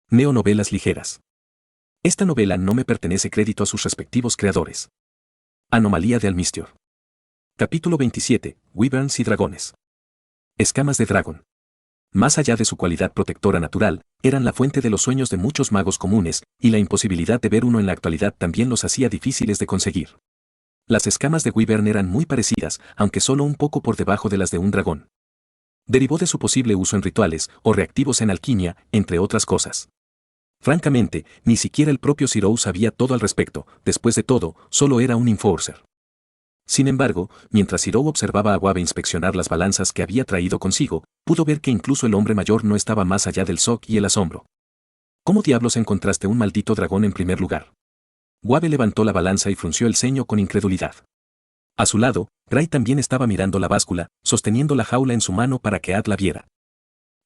Neonovelas ligeras. Esta novela no me pertenece crédito a sus respectivos creadores. Anomalía de Almistior. Capítulo 27. Wyverns y dragones. Escamas de dragón. Más allá de su cualidad protectora natural, eran la fuente de los sueños de muchos magos comunes, y la imposibilidad de ver uno en la actualidad también los hacía difíciles de conseguir. Las escamas de Wyvern eran muy parecidas, aunque solo un poco por debajo de las de un dragón. Derivó de su posible uso en rituales o reactivos en alquimia, entre otras cosas. Francamente, ni siquiera el propio Zero sabía todo al respecto, después de todo, solo era un enforcer. Sin embargo, mientras Zero observaba a Guave inspeccionar las balanzas que había traído consigo, pudo ver que incluso el hombre mayor no estaba más allá del shock y el asombro. ¿Cómo diablos encontraste un maldito dragón en primer lugar? Guave levantó la balanza y frunció el ceño con incredulidad. A su lado, Gray también estaba mirando la báscula, sosteniendo la jaula en su mano para que Ad la viera.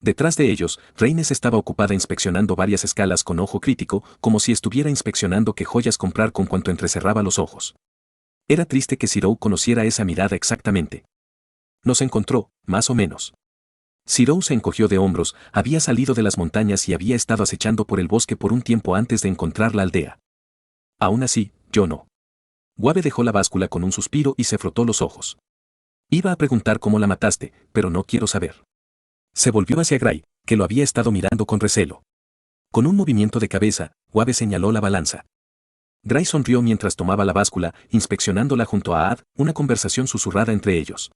Detrás de ellos, Reines estaba ocupada inspeccionando varias escalas con ojo crítico, como si estuviera inspeccionando qué joyas comprar con cuanto entrecerraba los ojos. Era triste que Zero conociera esa mirada exactamente. Nos encontró, más o menos. Zero se encogió de hombros, había salido de las montañas y había estado acechando por el bosque por un tiempo antes de encontrar la aldea. Aún así, yo no. Guave dejó la báscula con un suspiro y se frotó los ojos. Iba a preguntar cómo la mataste, pero no quiero saber. Se volvió hacia Gray, que lo había estado mirando con recelo. Con un movimiento de cabeza, Guave señaló la balanza. Gray sonrió mientras tomaba la báscula, inspeccionándola junto a Ad, una conversación susurrada entre ellos.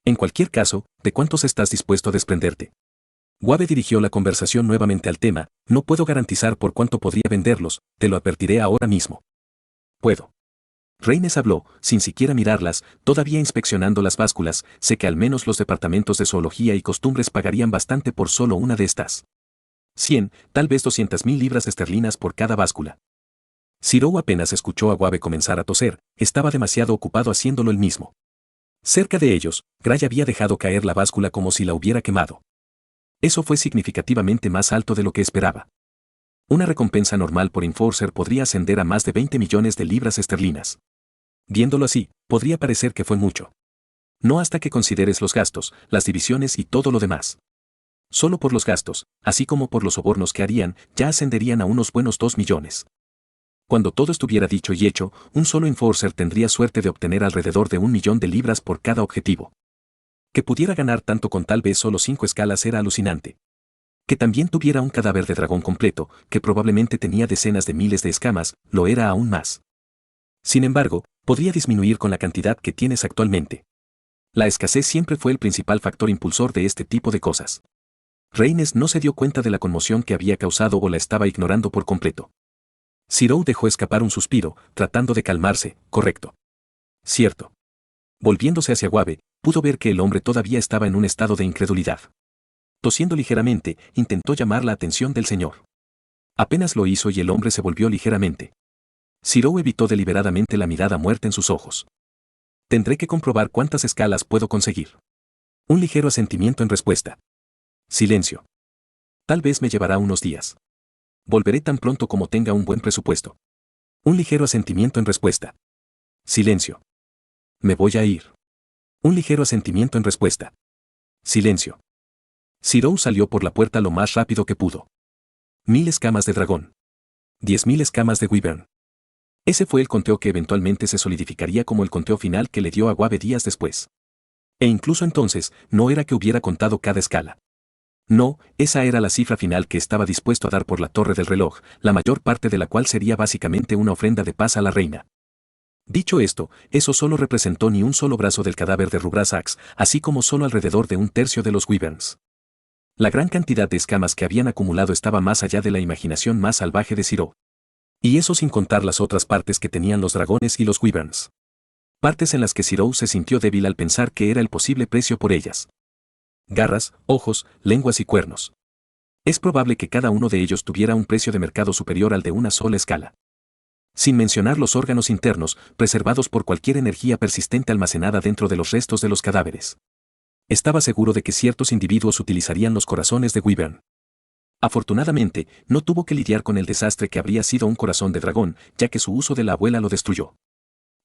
En cualquier caso, ¿de cuántos estás dispuesto a desprenderte? Guave dirigió la conversación nuevamente al tema, no puedo garantizar por cuánto podría venderlos, te lo advertiré ahora mismo. Puedo. Reines habló, sin siquiera mirarlas, todavía inspeccionando las básculas, sé que al menos los departamentos de zoología y costumbres pagarían bastante por solo una de estas. 100, tal vez 200,000 libras esterlinas por cada báscula. Zero apenas escuchó a Guave comenzar a toser, estaba demasiado ocupado haciéndolo él mismo. Cerca de ellos, Gray había dejado caer la báscula como si la hubiera quemado. Eso fue significativamente más alto de lo que esperaba. Una recompensa normal por Enforcer podría ascender a más de 20 millones de libras esterlinas. Viéndolo así, podría parecer que fue mucho. No hasta que consideres los gastos, las divisiones y todo lo demás. Solo por los gastos, así como por los sobornos que harían, ya ascenderían a unos buenos 2 millones. Cuando todo estuviera dicho y hecho, un solo Enforcer tendría suerte de obtener alrededor de 1 millón de libras por cada objetivo. Que pudiera ganar tanto con tal vez solo 5 escalas era alucinante. Que también tuviera un cadáver de dragón completo, que probablemente tenía decenas de miles de escamas, lo era aún más. Sin embargo, podría disminuir con la cantidad que tienes actualmente. La escasez siempre fue el principal factor impulsor de este tipo de cosas. Reines no se dio cuenta de la conmoción que había causado o la estaba ignorando por completo. Zero dejó escapar un suspiro, tratando de calmarse, correcto. Cierto. Volviéndose hacia Guave, pudo ver que el hombre todavía estaba en un estado de incredulidad. Tosiendo ligeramente, intentó llamar la atención del señor. Apenas lo hizo y el hombre se volvió ligeramente. Zero evitó deliberadamente la mirada muerta en sus ojos. Tendré que comprobar cuántas escalas puedo conseguir. Un ligero asentimiento en respuesta. Silencio. Tal vez me llevará unos días. Volveré tan pronto como tenga un buen presupuesto. Un ligero asentimiento en respuesta. Silencio. Me voy a ir. Un ligero asentimiento en respuesta. Silencio. Zero salió por la puerta lo más rápido que pudo. 1000 escamas de dragón. 10,000 escamas de Wyvern. Ese fue el conteo que eventualmente se solidificaría como el conteo final que le dio a Guave días después. E incluso entonces, no era que hubiera contado cada escala. No, esa era la cifra final que estaba dispuesto a dar por la torre del reloj, la mayor parte de la cual sería básicamente una ofrenda de paz a la reina. Dicho esto, eso solo representó ni un solo brazo del cadáver de Rubrasax, así como solo alrededor de un tercio de los Wyverns. La gran cantidad de escamas que habían acumulado estaba más allá de la imaginación más salvaje de Zero. Y eso sin contar las otras partes que tenían los dragones y los Wyverns. Partes en las que Zero se sintió débil al pensar que era el posible precio por ellas. Garras, ojos, lenguas y cuernos. Es probable que cada uno de ellos tuviera un precio de mercado superior al de una sola escala. Sin mencionar los órganos internos, preservados por cualquier energía persistente almacenada dentro de los restos de los cadáveres. Estaba seguro de que ciertos individuos utilizarían los corazones de Wyvern. Afortunadamente, no tuvo que lidiar con el desastre que habría sido un corazón de dragón, ya que su uso de la abuela lo destruyó.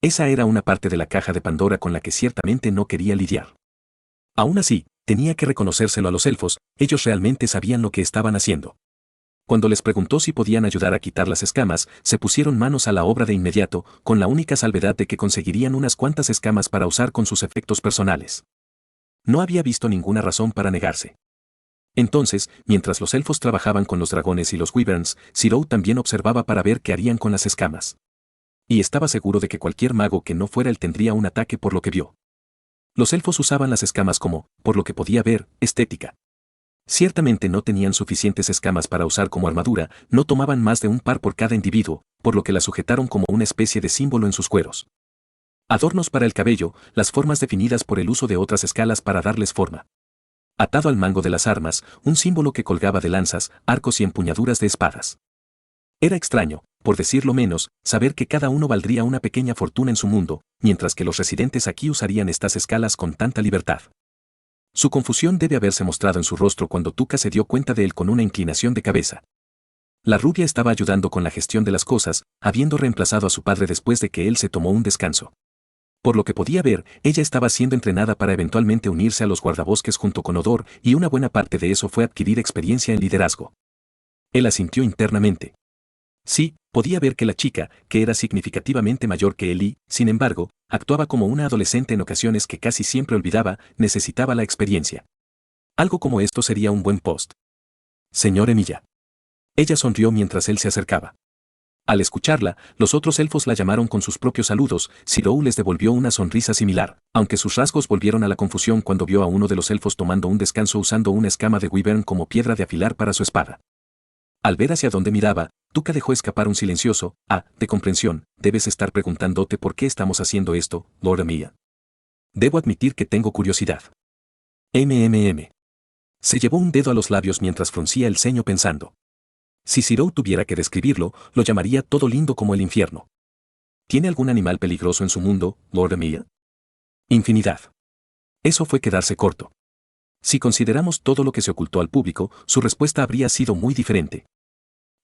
Esa era una parte de la caja de Pandora con la que ciertamente no quería lidiar. Aún así, tenía que reconocérselo a los elfos, ellos realmente sabían lo que estaban haciendo. Cuando les preguntó si podían ayudar a quitar las escamas, se pusieron manos a la obra de inmediato, con la única salvedad de que conseguirían unas cuantas escamas para usar con sus efectos personales. No había visto ninguna razón para negarse. Entonces, mientras los elfos trabajaban con los dragones y los wyverns, Zero también observaba para ver qué harían con las escamas. Y estaba seguro de que cualquier mago que no fuera él tendría un ataque por lo que vio. Los elfos usaban las escamas como, por lo que podía ver, estética. Ciertamente no tenían suficientes escamas para usar como armadura, no tomaban más de un par por cada individuo, por lo que la sujetaron como una especie de símbolo en sus cueros. Adornos para el cabello, las formas definidas por el uso de otras escalas para darles forma. Atado al mango de las armas, un símbolo que colgaba de lanzas, arcos y empuñaduras de espadas. Era extraño, por decirlo menos, saber que cada uno valdría una pequeña fortuna en su mundo, mientras que los residentes aquí usarían estas escalas con tanta libertad. Su confusión debe haberse mostrado en su rostro cuando Tuca se dio cuenta de él con una inclinación de cabeza. La rubia estaba ayudando con la gestión de las cosas, habiendo reemplazado a su padre después de que él se tomó un descanso. Por lo que podía ver, ella estaba siendo entrenada para eventualmente unirse a los guardabosques junto con Odor, y una buena parte de eso fue adquirir experiencia en liderazgo. Él asintió internamente. Sí, podía ver que la chica, que era significativamente mayor que él y, sin embargo, actuaba como una adolescente en ocasiones que casi siempre olvidaba, necesitaba la experiencia. Algo como esto sería un buen post. Señor Emilia. Ella sonrió mientras él se acercaba. Al escucharla, los otros elfos la llamaron con sus propios saludos. Zero les devolvió una sonrisa similar, aunque sus rasgos volvieron a la confusión cuando vio a uno de los elfos tomando un descanso usando una escama de wyvern como piedra de afilar para su espada. Al ver hacia dónde miraba, Tuca dejó escapar un silencioso, de comprensión, debes estar preguntándote por qué estamos haciendo esto, Lord Emilia. Debo admitir que tengo curiosidad. Se llevó un dedo a los labios mientras fruncía el ceño pensando. Si Zero tuviera que describirlo, lo llamaría todo lindo como el infierno. ¿Tiene algún animal peligroso en su mundo, Lord Emilia? Infinidad. Eso fue quedarse corto. Si consideramos todo lo que se ocultó al público, su respuesta habría sido muy diferente.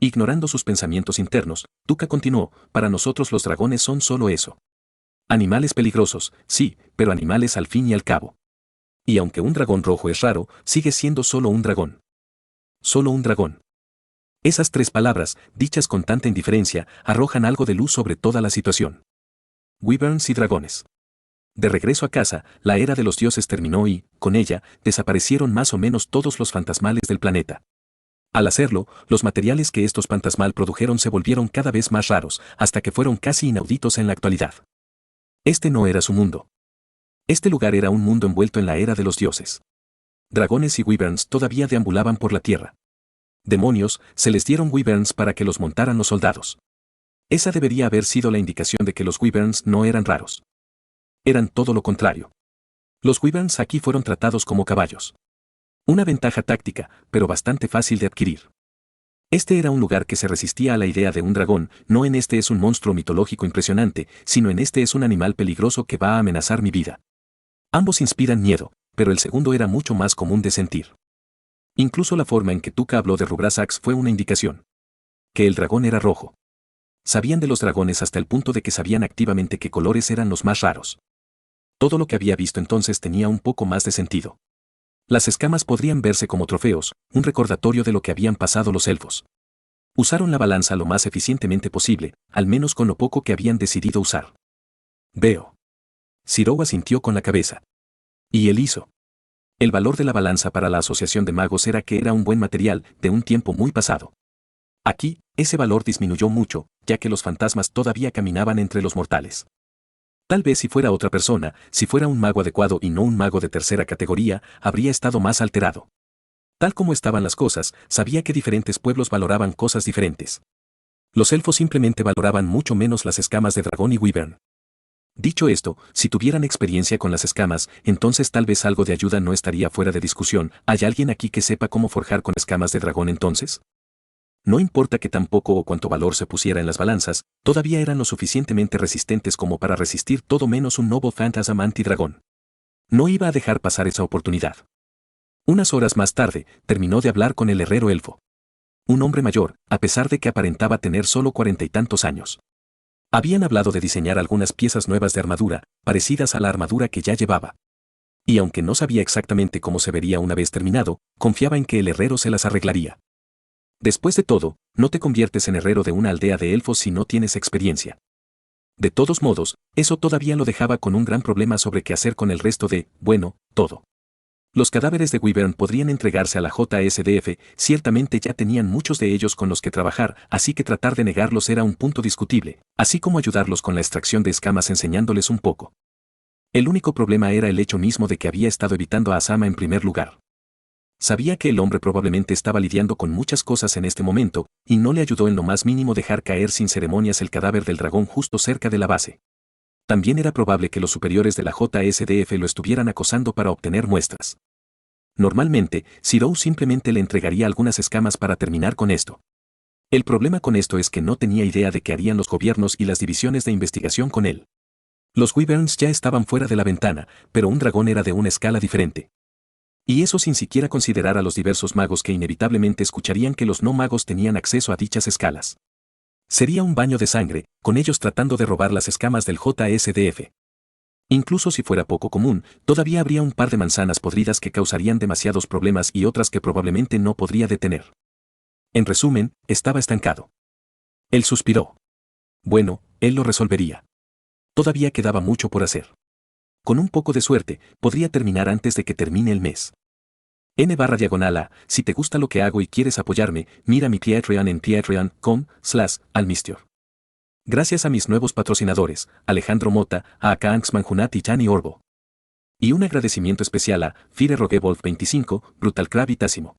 Ignorando sus pensamientos internos, Tuca continuó, para nosotros los dragones son solo eso. Animales peligrosos, sí, pero animales al fin y al cabo. Y aunque un dragón rojo es raro, sigue siendo solo un dragón. Solo un dragón. Esas tres palabras, dichas con tanta indiferencia, arrojan algo de luz sobre toda la situación. Wyverns y dragones. De regreso a casa, la era de los dioses terminó y, con ella, desaparecieron más o menos todos los fantasmales del planeta. Al hacerlo, los materiales que estos fantasmal produjeron se volvieron cada vez más raros, hasta que fueron casi inauditos en la actualidad. Este no era su mundo. Este lugar era un mundo envuelto en la era de los dioses. Dragones y wyverns todavía deambulaban por la tierra. Demonios, se les dieron wyverns para que los montaran los soldados. Esa debería haber sido la indicación de que los wyverns no eran raros. Eran todo lo contrario. Los wyverns aquí fueron tratados como caballos. Una ventaja táctica, pero bastante fácil de adquirir. Este era un lugar que se resistía a la idea de un dragón, no en este es un monstruo mitológico impresionante, sino en este es un animal peligroso que va a amenazar mi vida. Ambos inspiran miedo, pero el segundo era mucho más común de sentir. Incluso la forma en que Tuca habló de Rubrasax fue una indicación. Que el dragón era rojo. Sabían de los dragones hasta el punto de que sabían activamente qué colores eran los más raros. Todo lo que había visto entonces tenía un poco más de sentido. Las escamas podrían verse como trofeos, un recordatorio de lo que habían pasado los elfos. Usaron la balanza lo más eficientemente posible, al menos con lo poco que habían decidido usar. Veo. Zero asintió con la cabeza. Y él hizo. El valor de la balanza para la asociación de magos era que era un buen material, de un tiempo muy pasado. Aquí, ese valor disminuyó mucho, ya que los fantasmas todavía caminaban entre los mortales. Tal vez si fuera otra persona, si fuera un mago adecuado y no un mago de tercera categoría, habría estado más alterado. Tal como estaban las cosas, sabía que diferentes pueblos valoraban cosas diferentes. Los elfos simplemente valoraban mucho menos las escamas de dragón y wyvern. Dicho esto, si tuvieran experiencia con las escamas, entonces tal vez algo de ayuda no estaría fuera de discusión. ¿Hay alguien aquí que sepa cómo forjar con escamas de dragón entonces? No importa que tampoco o cuánto valor se pusiera en las balanzas, todavía eran lo suficientemente resistentes como para resistir todo menos un Noble Phantasm anti-dragón. No iba a dejar pasar esa oportunidad. Unas horas más tarde, terminó de hablar con el herrero elfo. Un hombre mayor, a pesar de que aparentaba tener solo 40 y tantos años. Habían hablado de diseñar algunas piezas nuevas de armadura, parecidas a la armadura que ya llevaba. Y aunque no sabía exactamente cómo se vería una vez terminado, confiaba en que el herrero se las arreglaría. Después de todo, no te conviertes en herrero de una aldea de elfos si no tienes experiencia. De todos modos, eso todavía lo dejaba con un gran problema sobre qué hacer con el resto de, bueno, todo. Los cadáveres de Wyvern podrían entregarse a la JSDF, ciertamente ya tenían muchos de ellos con los que trabajar, así que tratar de negarlos era un punto discutible, así como ayudarlos con la extracción de escamas enseñándoles un poco. El único problema era el hecho mismo de que había estado evitando a Asama en primer lugar. Sabía que el hombre probablemente estaba lidiando con muchas cosas en este momento, y no le ayudó en lo más mínimo dejar caer sin ceremonias el cadáver del dragón justo cerca de la base. También era probable que los superiores de la JSDF lo estuvieran acosando para obtener muestras. Normalmente, Zero simplemente le entregaría algunas escamas para terminar con esto. El problema con esto es que no tenía idea de qué harían los gobiernos y las divisiones de investigación con él. Los Wyverns ya estaban fuera de la ventana, pero un dragón era de una escala diferente. Y eso sin siquiera considerar a los diversos magos que inevitablemente escucharían que los no magos tenían acceso a dichas escalas. Sería un baño de sangre, con ellos tratando de robar las escamas del JSDF. Incluso si fuera poco común, todavía habría un par de manzanas podridas que causarían demasiados problemas y otras que probablemente no podría detener. En resumen, estaba estancado. Él suspiró. Bueno, él lo resolvería. Todavía quedaba mucho por hacer. Con un poco de suerte, podría terminar antes de que termine el mes. N/A, si te gusta lo que hago y quieres apoyarme, mira mi Patreon en patreon.com/almistior. Gracias a mis nuevos patrocinadores, Alejandro Mota, a Kanks Manjunat y Gianni Orbo. Y un agradecimiento especial a Fire Rogevolf 25, Brutal Crab y Tásimo.